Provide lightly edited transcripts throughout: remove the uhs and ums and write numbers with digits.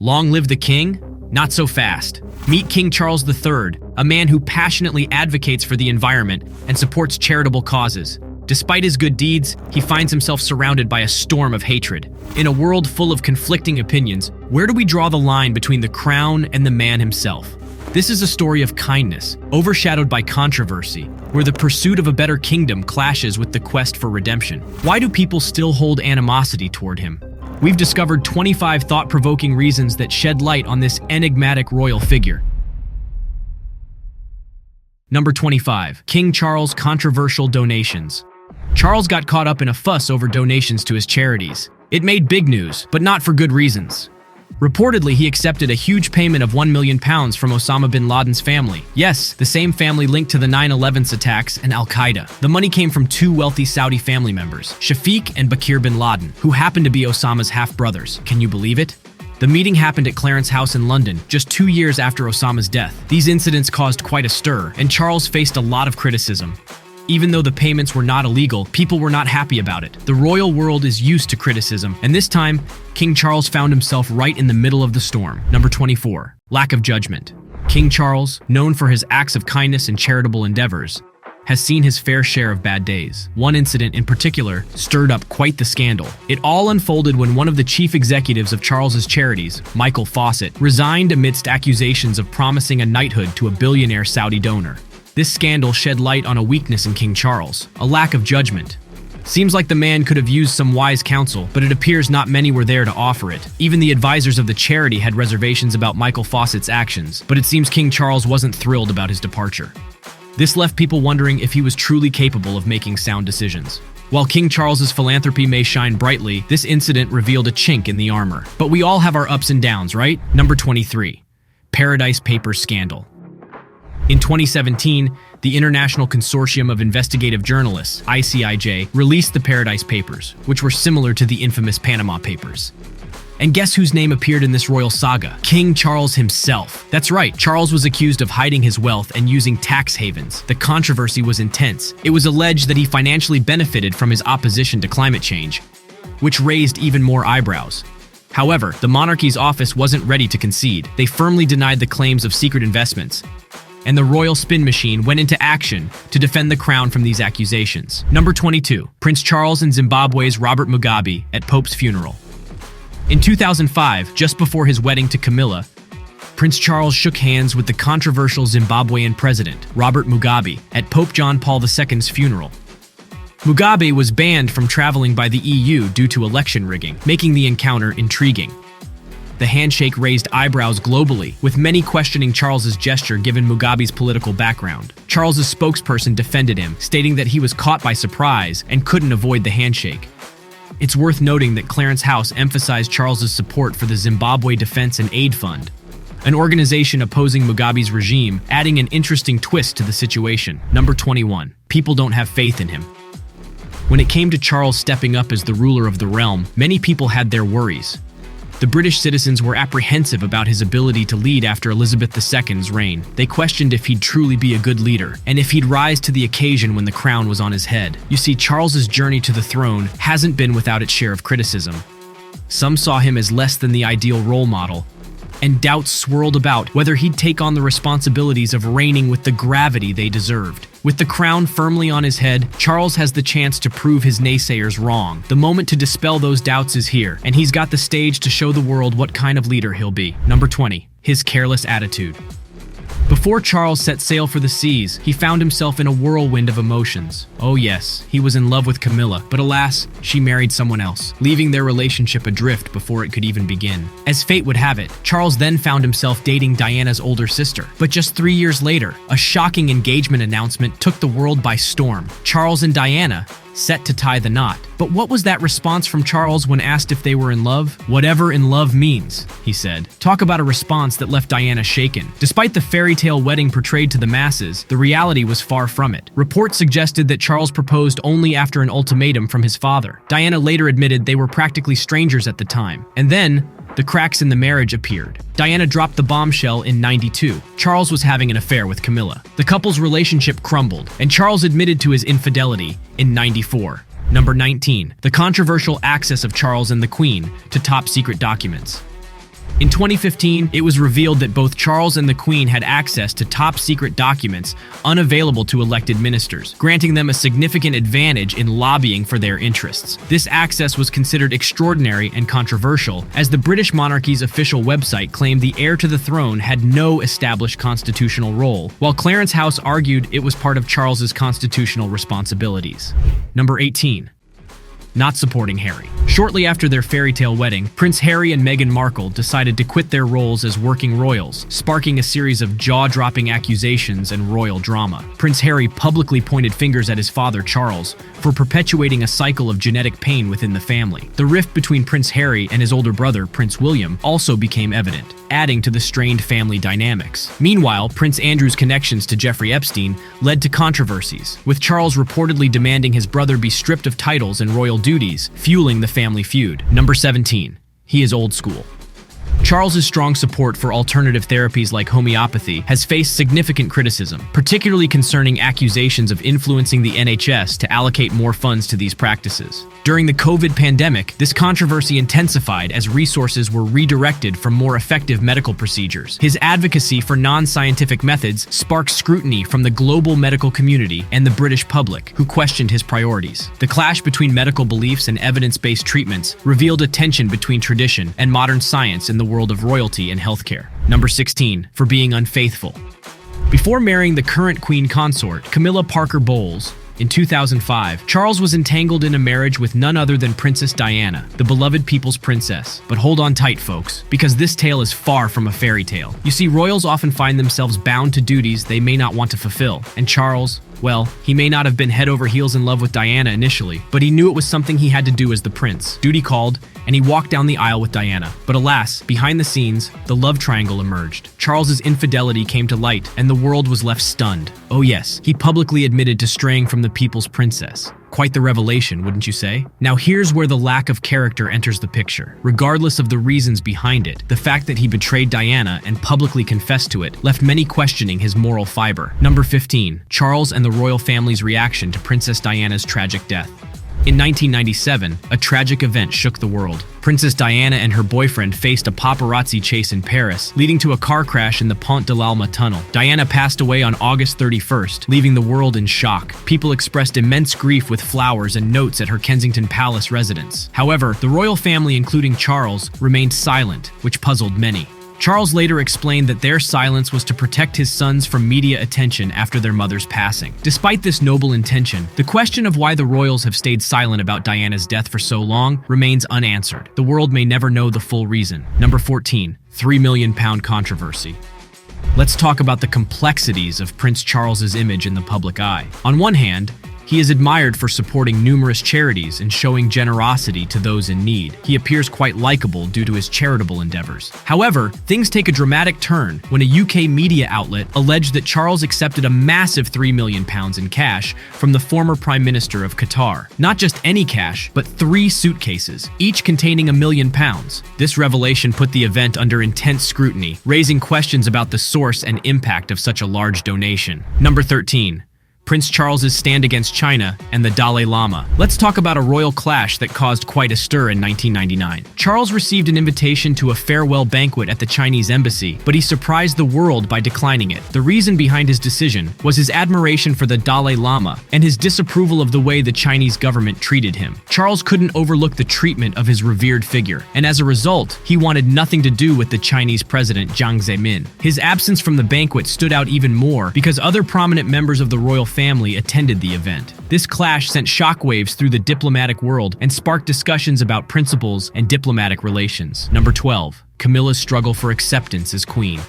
Long live the king? Not so fast. Meet King Charles III, a man who passionately advocates for the environment and supports charitable causes. Despite his good deeds, he finds himself surrounded by a storm of hatred. In a world full of conflicting opinions, where do we draw the line between the crown and the man himself? This is a story of kindness, overshadowed by controversy, where the pursuit of a better kingdom clashes with the quest for redemption. Why do people still hold animosity toward him? We've discovered 25 thought-provoking reasons that shed light on this enigmatic royal figure. Number 25. King Charles' controversial donations. Charles got caught up in a fuss over donations to his charities. It made big news, but not for good reasons. Reportedly, he accepted a huge payment of £1 million from Osama bin Laden's family. Yes, the same family linked to the 9/11 attacks and Al-Qaeda. The money came from two wealthy Saudi family members, Shafiq and Bakir bin Laden, who happened to be Osama's half-brothers. Can you believe it? The meeting happened at Clarence House in London, just 2 years after Osama's death. These incidents caused quite a stir, and Charles faced a lot of criticism. Even though the payments were not illegal, people were not happy about it. The royal world is used to criticism, and this time, King Charles found himself right in the middle of the storm. Number 24. Lack of judgment. King Charles, known for his acts of kindness and charitable endeavors, has seen his fair share of bad days. One incident in particular stirred up quite the scandal. It all unfolded when one of the chief executives of Charles's charities, Michael Fawcett, resigned amidst accusations of promising a knighthood to a billionaire Saudi donor. This scandal shed light on a weakness in King Charles, a lack of judgment. Seems like the man could have used some wise counsel, but it appears not many were there to offer it. Even the advisors of the charity had reservations about Michael Fawcett's actions, but it seems King Charles wasn't thrilled about his departure. This left people wondering if he was truly capable of making sound decisions. While King Charles's philanthropy may shine brightly, this incident revealed a chink in the armor. But we all have our ups and downs, right? Number 23. Paradise Papers Scandal. In 2017, the International Consortium of Investigative Journalists, ICIJ, released the Paradise Papers, which were similar to the infamous Panama Papers. And guess whose name appeared in this royal saga? King Charles himself. That's right, Charles was accused of hiding his wealth and using tax havens. The controversy was intense. It was alleged that he financially benefited from his opposition to climate change, which raised even more eyebrows. However, the monarchy's office wasn't ready to concede. They firmly denied the claims of secret investments, and the royal spin machine went into action to defend the crown from these accusations. Number 22. Prince Charles and Zimbabwe's Robert Mugabe at Pope's funeral. In 2005, just before his wedding to Camilla, Prince Charles shook hands with the controversial Zimbabwean president, Robert Mugabe, at Pope John Paul II's funeral. Mugabe was banned from traveling by the EU due to election rigging, making the encounter intriguing. The handshake raised eyebrows globally, with many questioning Charles's gesture given Mugabe's political background. Charles's spokesperson defended him, stating that he was caught by surprise and couldn't avoid the handshake. It's worth noting that Clarence House emphasized Charles's support for the Zimbabwe Defense and Aid Fund, an organization opposing Mugabe's regime, adding an interesting twist to the situation. Number 21. People don't have faith in him. When it came to Charles stepping up as the ruler of the realm, many people had their worries. The British citizens were apprehensive about his ability to lead after Elizabeth II's reign. They questioned if he'd truly be a good leader, and if he'd rise to the occasion when the crown was on his head. You see, Charles's journey to the throne hasn't been without its share of criticism. Some saw him as less than the ideal role model, and doubts swirled about whether he'd take on the responsibilities of reigning with the gravity they deserved. With the crown firmly on his head, Charles has the chance to prove his naysayers wrong. The moment to dispel those doubts is here, and he's got the stage to show the world what kind of leader he'll be. Number 20. His careless attitude. Before Charles set sail for the seas, he found himself in a whirlwind of emotions. Oh yes, he was in love with Camilla, but alas, she married someone else, leaving their relationship adrift before it could even begin. As fate would have it, Charles then found himself dating Diana's older sister. But just 3 years later, a shocking engagement announcement took the world by storm. Charles and Diana set to tie the knot. But what was that response from Charles when asked if they were in love? Whatever in love means, he said. Talk about a response that left Diana shaken. Despite the fairy tale wedding portrayed to the masses, the reality was far from it. Reports suggested that Charles proposed only after an ultimatum from his father. Diana later admitted they were practically strangers at the time. And then, the cracks in the marriage appeared. Diana dropped the bombshell in '92. Charles was having an affair with Camilla. The couple's relationship crumbled, and Charles admitted to his infidelity in '94. Number 19. The controversial access of Charles and the Queen to top-secret documents. In 2015, it was revealed that both Charles and the Queen had access to top-secret documents unavailable to elected ministers, granting them a significant advantage in lobbying for their interests. This access was considered extraordinary and controversial, as the British monarchy's official website claimed the heir to the throne had no established constitutional role, while Clarence House argued it was part of Charles's constitutional responsibilities. Number 18. Not supporting Harry. Shortly after their fairy tale wedding, Prince Harry and Meghan Markle decided to quit their roles as working royals, sparking a series of jaw-dropping accusations and royal drama. Prince Harry publicly pointed fingers at his father, Charles, for perpetuating a cycle of genetic pain within the family. The rift between Prince Harry and his older brother, Prince William, also became evident, adding to the strained family dynamics. Meanwhile, Prince Andrew's connections to Jeffrey Epstein led to controversies, with Charles reportedly demanding his brother be stripped of titles and royal duties, fueling the family feud. Number 17. He is old school. Charles's strong support for alternative therapies like homeopathy has faced significant criticism, particularly concerning accusations of influencing the NHS to allocate more funds to these practices. During the COVID pandemic, this controversy intensified as resources were redirected from more effective medical procedures. His advocacy for non-scientific methods sparked scrutiny from the global medical community and the British public, who questioned his priorities. The clash between medical beliefs and evidence-based treatments revealed a tension between tradition and modern science in the world of royalty and healthcare. Number 16. For being unfaithful. Before marrying the current Queen Consort, Camilla Parker Bowles, in 2005, Charles was entangled in a marriage with none other than Princess Diana, the beloved people's princess. But hold on tight, folks, because this tale is far from a fairy tale. You see, royals often find themselves bound to duties they may not want to fulfill, and Charles, well, he may not have been head over heels in love with Diana initially, but he knew it was something he had to do as the prince. Duty called, and he walked down the aisle with Diana. But alas, behind the scenes, the love triangle emerged. Charles's infidelity came to light, and the world was left stunned. Oh yes, he publicly admitted to straying from the people's princess. Quite the revelation, wouldn't you say? Now here's where the lack of character enters the picture. Regardless of the reasons behind it, the fact that he betrayed Diana and publicly confessed to it left many questioning his moral fiber. Number 15. Charles and the royal family's reaction to Princess Diana's tragic death. In 1997, a tragic event shook the world. Princess Diana and her boyfriend faced a paparazzi chase in Paris, leading to a car crash in the Pont de l'Alma tunnel. Diana passed away on August 31st, leaving the world in shock. People expressed immense grief with flowers and notes at her Kensington Palace residence. However, the royal family, including Charles, remained silent, which puzzled many. Charles later explained that their silence was to protect his sons from media attention after their mother's passing. Despite this noble intention, the question of why the royals have stayed silent about Diana's death for so long remains unanswered. The world may never know the full reason. Number 14. £3 million controversy. Let's talk about the complexities of Prince Charles's image in the public eye. On one hand, he is admired for supporting numerous charities and showing generosity to those in need. He appears quite likable due to his charitable endeavors. However, things take a dramatic turn when a UK media outlet alleged that Charles accepted a massive £3 million in cash from the former Prime Minister of Qatar. Not just any cash, but 3 suitcases, each containing £1 million. This revelation put the event under intense scrutiny, raising questions about the source and impact of such a large donation. Number 13. Prince Charles's stand against China and the Dalai Lama. Let's talk about a royal clash that caused quite a stir in 1999. Charles received an invitation to a farewell banquet at the Chinese embassy, but he surprised the world by declining it. The reason behind his decision was his admiration for the Dalai Lama and his disapproval of the way the Chinese government treated him. Charles couldn't overlook the treatment of his revered figure, and as a result, he wanted nothing to do with the Chinese president Jiang Zemin. His absence from the banquet stood out even more because other prominent members of the royal family attended the event. This clash sent shockwaves through the diplomatic world and sparked discussions about principles and diplomatic relations. Number 12. Camilla's struggle for acceptance as queen.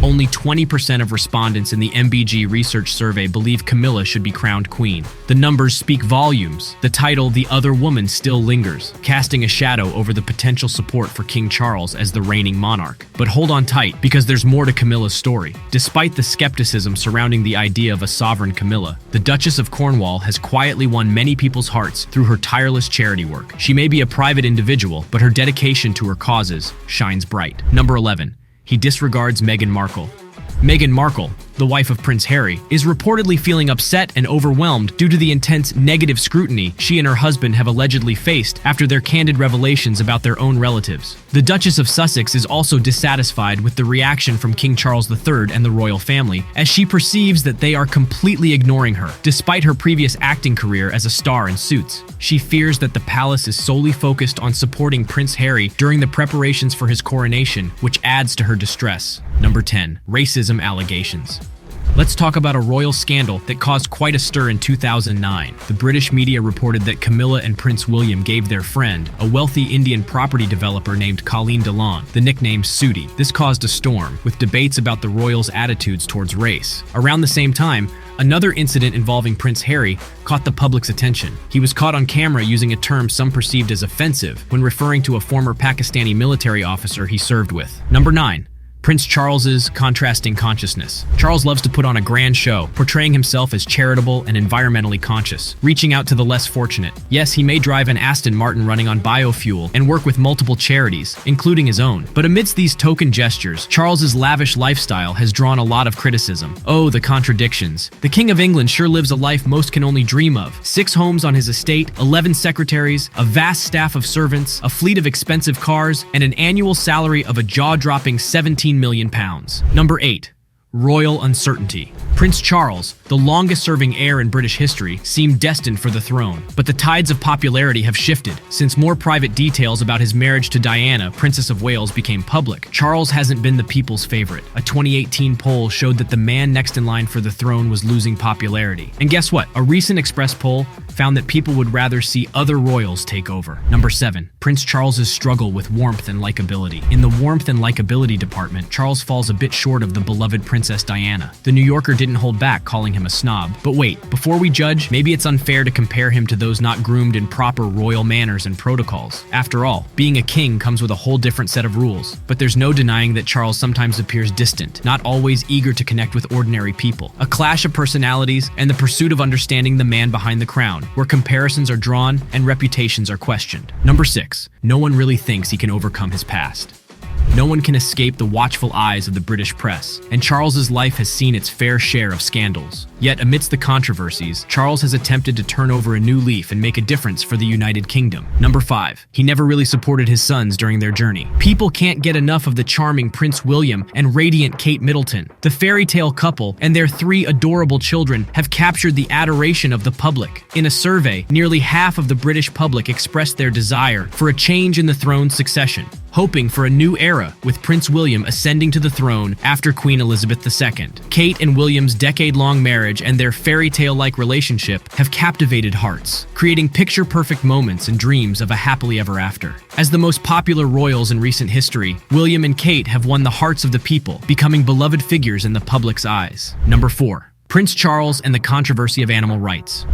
Only 20% of respondents in the MBG research survey believe Camilla should be crowned queen. The numbers speak volumes. The title, The Other Woman, still lingers, casting a shadow over the potential support for King Charles as the reigning monarch. But hold on tight, because there's more to Camilla's story. Despite the skepticism surrounding the idea of a sovereign Camilla, the Duchess of Cornwall has quietly won many people's hearts through her tireless charity work. She may be a private individual, but her dedication to her causes shines bright. Number 11. He disregards Meghan Markle. Meghan Markle, the wife of Prince Harry, is reportedly feeling upset and overwhelmed due to the intense negative scrutiny she and her husband have allegedly faced after their candid revelations about their own relatives. The Duchess of Sussex is also dissatisfied with the reaction from King Charles III and the royal family, as she perceives that they are completely ignoring her, despite her previous acting career as a star in Suits. She fears that the palace is solely focused on supporting Prince Harry during the preparations for his coronation, which adds to her distress. Number 10. Racism allegations. Let's talk about a royal scandal that caused quite a stir in 2009. The British media reported that Camilla and Prince William gave their friend, a wealthy Indian property developer named Colleen Dillon, the nickname Sooty. This caused a storm, with debates about the royals' attitudes towards race. Around the same time, another incident involving Prince Harry caught the public's attention. He was caught on camera using a term some perceived as offensive when referring to a former Pakistani military officer he served with. Number 9. Prince Charles's contrasting consciousness. Charles loves to put on a grand show, portraying himself as charitable and environmentally conscious, reaching out to the less fortunate. Yes, he may drive an Aston Martin running on biofuel and work with multiple charities, including his own. But amidst these token gestures, Charles's lavish lifestyle has drawn a lot of criticism. Oh, the contradictions. The King of England sure lives a life most can only dream of. 6 homes on his estate, 11 secretaries, a vast staff of servants, a fleet of expensive cars, and an annual salary of a jaw-dropping £17 million. Number 8. Royal uncertainty. Prince Charles, the longest-serving heir in British history, seemed destined for the throne. But the tides of popularity have shifted. Since more private details about his marriage to Diana, Princess of Wales, became public, Charles hasn't been the people's favorite. A 2018 poll showed that the man next in line for the throne was losing popularity. And guess what? A recent Express poll found that people would rather see other royals take over. Number 7. Prince Charles's struggle with warmth and likability. In the warmth and likability department, Charles falls a bit short of the beloved Princess Diana. The New Yorker didn't hold back, calling him a snob. But wait, before we judge, maybe it's unfair to compare him to those not groomed in proper royal manners and protocols. After all, being a king comes with a whole different set of rules. But there's no denying that Charles sometimes appears distant, not always eager to connect with ordinary people. A clash of personalities and the pursuit of understanding the man behind the crown, where comparisons are drawn and reputations are questioned. Number 6. No one really thinks he can overcome his past. No one can escape the watchful eyes of the British press, and Charles's life has seen its fair share of scandals. Yet amidst the controversies, Charles has attempted to turn over a new leaf and make a difference for the United Kingdom. Number 5. He never really supported his sons during their journey. People can't get enough of the charming Prince William and radiant Kate Middleton. The fairy tale couple and their 3 adorable children have captured the adoration of the public. In a survey, nearly half of the British public expressed their desire for a change in the throne's succession, hoping for a new era with Prince William ascending to the throne after Queen Elizabeth II. Kate and William's decade-long marriage and their fairy tale-like relationship have captivated hearts, creating picture-perfect moments and dreams of a happily ever after. As the most popular royals in recent history, William and Kate have won the hearts of the people, becoming beloved figures in the public's eyes. Number 4. Prince Charles and the controversy of animal rights.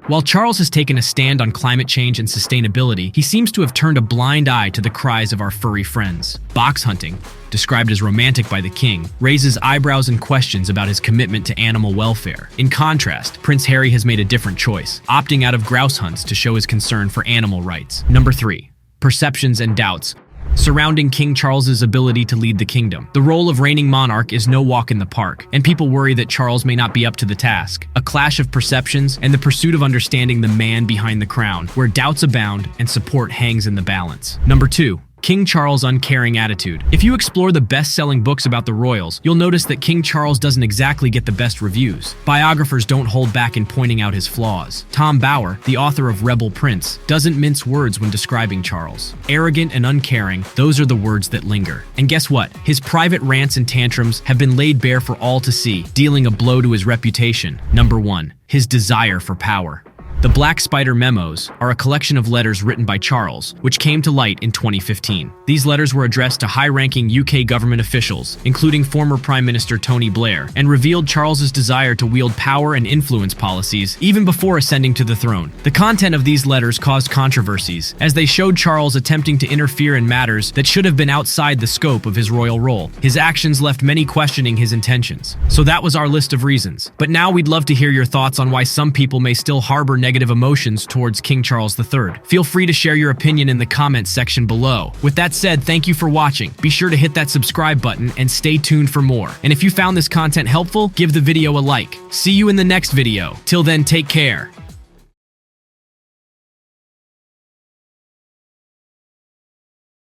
While Charles has taken a stand on climate change and sustainability, he seems to have turned a blind eye to the cries of our furry friends. Box hunting, described as romantic by the king, raises eyebrows and questions about his commitment to animal welfare. In contrast, Prince Harry has made a different choice, opting out of grouse hunts to show his concern for animal rights. Number 3. Perceptions and doubts surrounding King Charles's ability to lead the kingdom. The role of reigning monarch is no walk in the park, and people worry that Charles may not be up to the task. A clash of perceptions and the pursuit of understanding the man behind the crown, where doubts abound and support hangs in the balance. Number 2. King Charles' uncaring attitude. If you explore the best-selling books about the royals, you'll notice that King Charles doesn't exactly get the best reviews. Biographers don't hold back in pointing out his flaws. Tom Bower, the author of Rebel Prince, doesn't mince words when describing Charles. Arrogant and uncaring, those are the words that linger. And guess what? His private rants and tantrums have been laid bare for all to see, dealing a blow to his reputation. Number 1. His desire for power. The Black Spider Memos are a collection of letters written by Charles, which came to light in 2015. These letters were addressed to high-ranking UK government officials, including former Prime Minister Tony Blair, and revealed Charles's desire to wield power and influence policies even before ascending to the throne. The content of these letters caused controversies, as they showed Charles attempting to interfere in matters that should have been outside the scope of his royal role. His actions left many questioning his intentions. So that was our list of reasons. But now we'd love to hear your thoughts on why some people may still harbor negative negative emotions towards King Charles III. Feel free to share your opinion in the comments section below. With that said, thank you for watching. Be sure to hit that subscribe button and stay tuned for more. And if you found this content helpful, give the video a like. See you in the next video. Till then, take care.